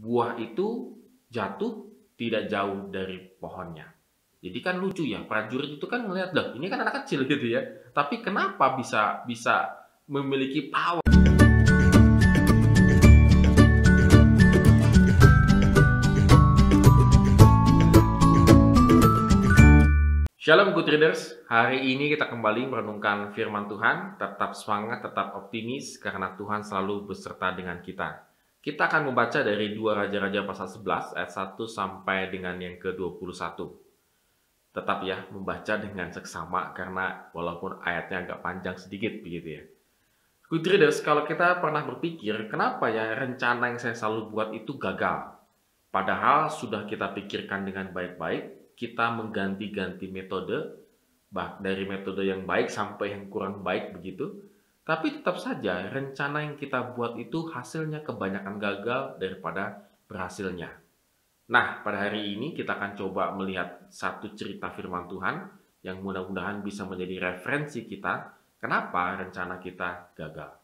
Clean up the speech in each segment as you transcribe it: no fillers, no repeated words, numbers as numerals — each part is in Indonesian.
buah itu jatuh tidak jauh dari pohonnya. Jadi kan lucu ya, prajurit itu kan ngelihat, "Loh, ini kan anak kecil," gitu ya. Tapi kenapa bisa bisa memiliki power? Shalom good readers, hari ini kita kembali merenungkan firman Tuhan. Tetap semangat, tetap optimis karena Tuhan selalu beserta dengan kita. Kita akan membaca dari 2 Raja-Raja pasal 11 ayat 1 sampai dengan yang ke-21. Tetap ya membaca dengan seksama karena walaupun ayatnya agak panjang sedikit begitu ya. Good readers, kalau kita pernah berpikir kenapa ya rencana yang saya selalu buat itu gagal? Padahal sudah kita pikirkan dengan baik-baik, kita mengganti-ganti metode, dari metode yang baik sampai yang kurang baik begitu. Tapi tetap saja rencana yang kita buat itu hasilnya kebanyakan gagal daripada berhasilnya. Nah, pada hari ini kita akan coba melihat satu cerita firman Tuhan yang mudah-mudahan bisa menjadi referensi kita kenapa rencana kita gagal.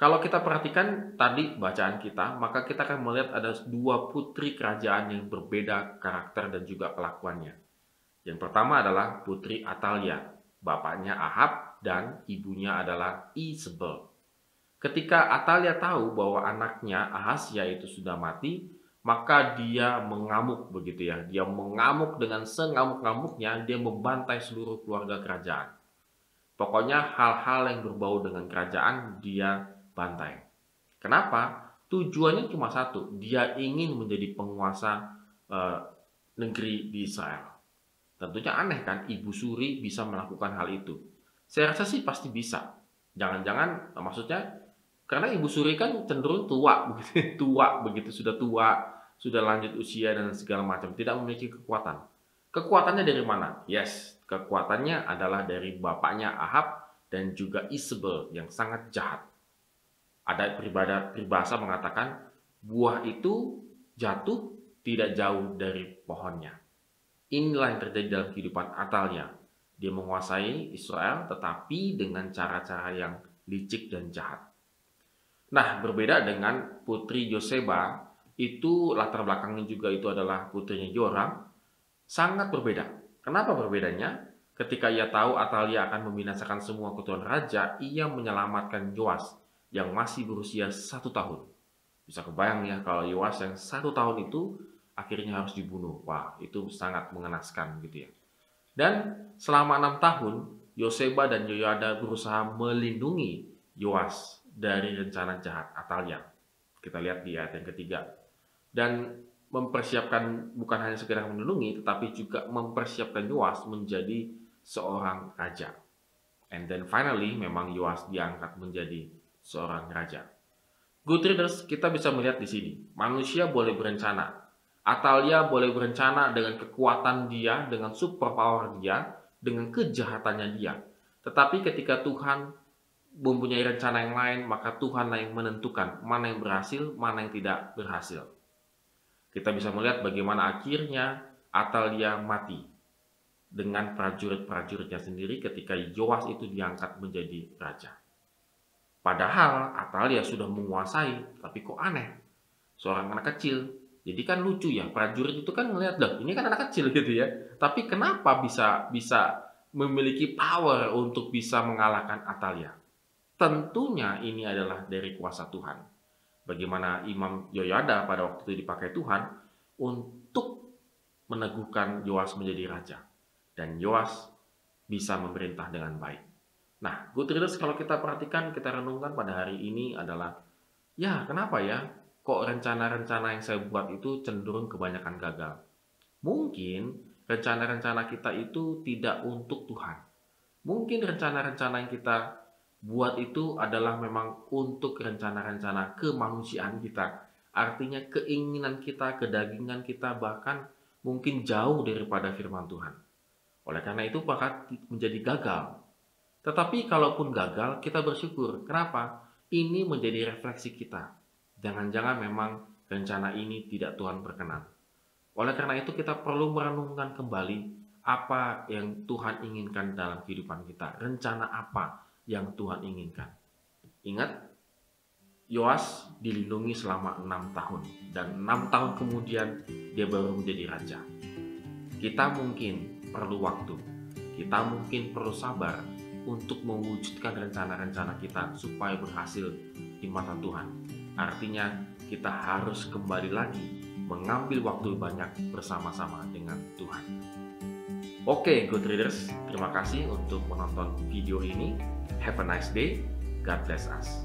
Kalau kita perhatikan tadi bacaan kita, maka kita akan melihat ada dua putri kerajaan yang berbeda karakter dan juga kelakuannya. Yang pertama adalah putri Atalia, bapaknya Ahab dan ibunya adalah Isabel. Ketika Atalia tahu bahwa anaknya Ahasya itu sudah mati, maka dia mengamuk begitu ya. Dia mengamuk dengan sengamuk-ngamuknya, dia membantai seluruh keluarga kerajaan. Pokoknya hal-hal yang berbau dengan kerajaan dia bantai. Kenapa? Tujuannya cuma satu, dia ingin menjadi penguasa negeri di Israel. Tentunya aneh kan, ibu suri bisa melakukan hal itu. Saya rasa sih pasti bisa. Jangan-jangan maksudnya karena ibu suri kan cenderung tua begitu, sudah tua, sudah lanjut usia dan segala macam, tidak memiliki kekuatan. Kekuatannya dari mana? Yes, kekuatannya adalah dari bapaknya Ahab dan juga Isabel yang sangat jahat. Ada peribahasa mengatakan buah itu jatuh tidak jauh dari pohonnya. Inilah yang terjadi dalam kehidupan Atalia. Dia menguasai Israel tetapi dengan cara-cara yang licik dan jahat. Nah, berbeda dengan putri Yoseba, itu latar belakangnya juga itu adalah putrinya Joram, sangat berbeda. Kenapa berbedanya? Ketika ia tahu Atalia akan membinasakan semua keturunan raja, ia menyelamatkan Yoas yang masih berusia 1 tahun. Bisa kebayang ya kalau Yoas yang 1 tahun itu akhirnya harus dibunuh. Wah, itu sangat mengenaskan gitu ya. Dan selama 6 tahun, Yoseba dan Yoyada berusaha melindungi Yoas dari rencana jahat Atalia. Kita lihat di ayat yang ketiga. Dan mempersiapkan bukan hanya sekedar melindungi, tetapi juga mempersiapkan Yoas menjadi seorang raja. And then finally, memang Yoas diangkat menjadi seorang raja. Good readers, kita bisa melihat di sini, manusia boleh berencana. Atalia boleh berencana dengan kekuatan dia, dengan superpower dia, dengan kejahatannya dia. Tetapi ketika Tuhan mempunyai rencana yang lain, maka Tuhanlah yang menentukan mana yang berhasil, mana yang tidak berhasil. Kita bisa melihat bagaimana akhirnya Atalia mati dengan prajurit-prajuritnya sendiri ketika Yoas itu diangkat menjadi raja. Padahal Atalia sudah menguasai, tapi kok aneh? Seorang anak kecil. Jadi kan lucu ya, prajurit itu kan ngelihat, "Loh, ini kan anak kecil," gitu ya. Tapi kenapa bisa bisa memiliki power untuk bisa mengalahkan Atalia? Tentunya ini adalah dari kuasa Tuhan. Bagaimana Imam Yoyada pada waktu itu dipakai Tuhan untuk meneguhkan Yoas menjadi raja. Dan Yoas bisa memerintah dengan baik. Nah, good readers, kalau kita perhatikan, kita renungkan pada hari ini adalah, ya kenapa ya kok rencana-rencana yang saya buat itu cenderung kebanyakan gagal? Mungkin rencana-rencana kita itu tidak untuk Tuhan. Mungkin rencana-rencana yang kita buat itu adalah memang untuk rencana-rencana kemanusiaan kita. Artinya keinginan kita, kedagingan kita, bahkan mungkin jauh daripada firman Tuhan. Oleh karena itu maka menjadi gagal. Tetapi kalaupun gagal, kita bersyukur. Kenapa? Ini menjadi refleksi kita. Jangan-jangan memang rencana ini tidak Tuhan berkenan. Oleh karena itu kita perlu merenungkan kembali apa yang Tuhan inginkan dalam kehidupan kita. Rencana apa yang Tuhan inginkan. Ingat, Yoas dilindungi selama 6 tahun, dan 6 tahun kemudian dia baru menjadi raja. Kita mungkin perlu waktu, kita mungkin perlu sabar untuk mewujudkan rencana-rencana kita supaya berhasil di mata Tuhan. Artinya kita harus kembali lagi mengambil waktu banyak bersama-sama dengan Tuhan. Oke, good readers, terima kasih untuk menonton video ini. Have a nice day. God bless us.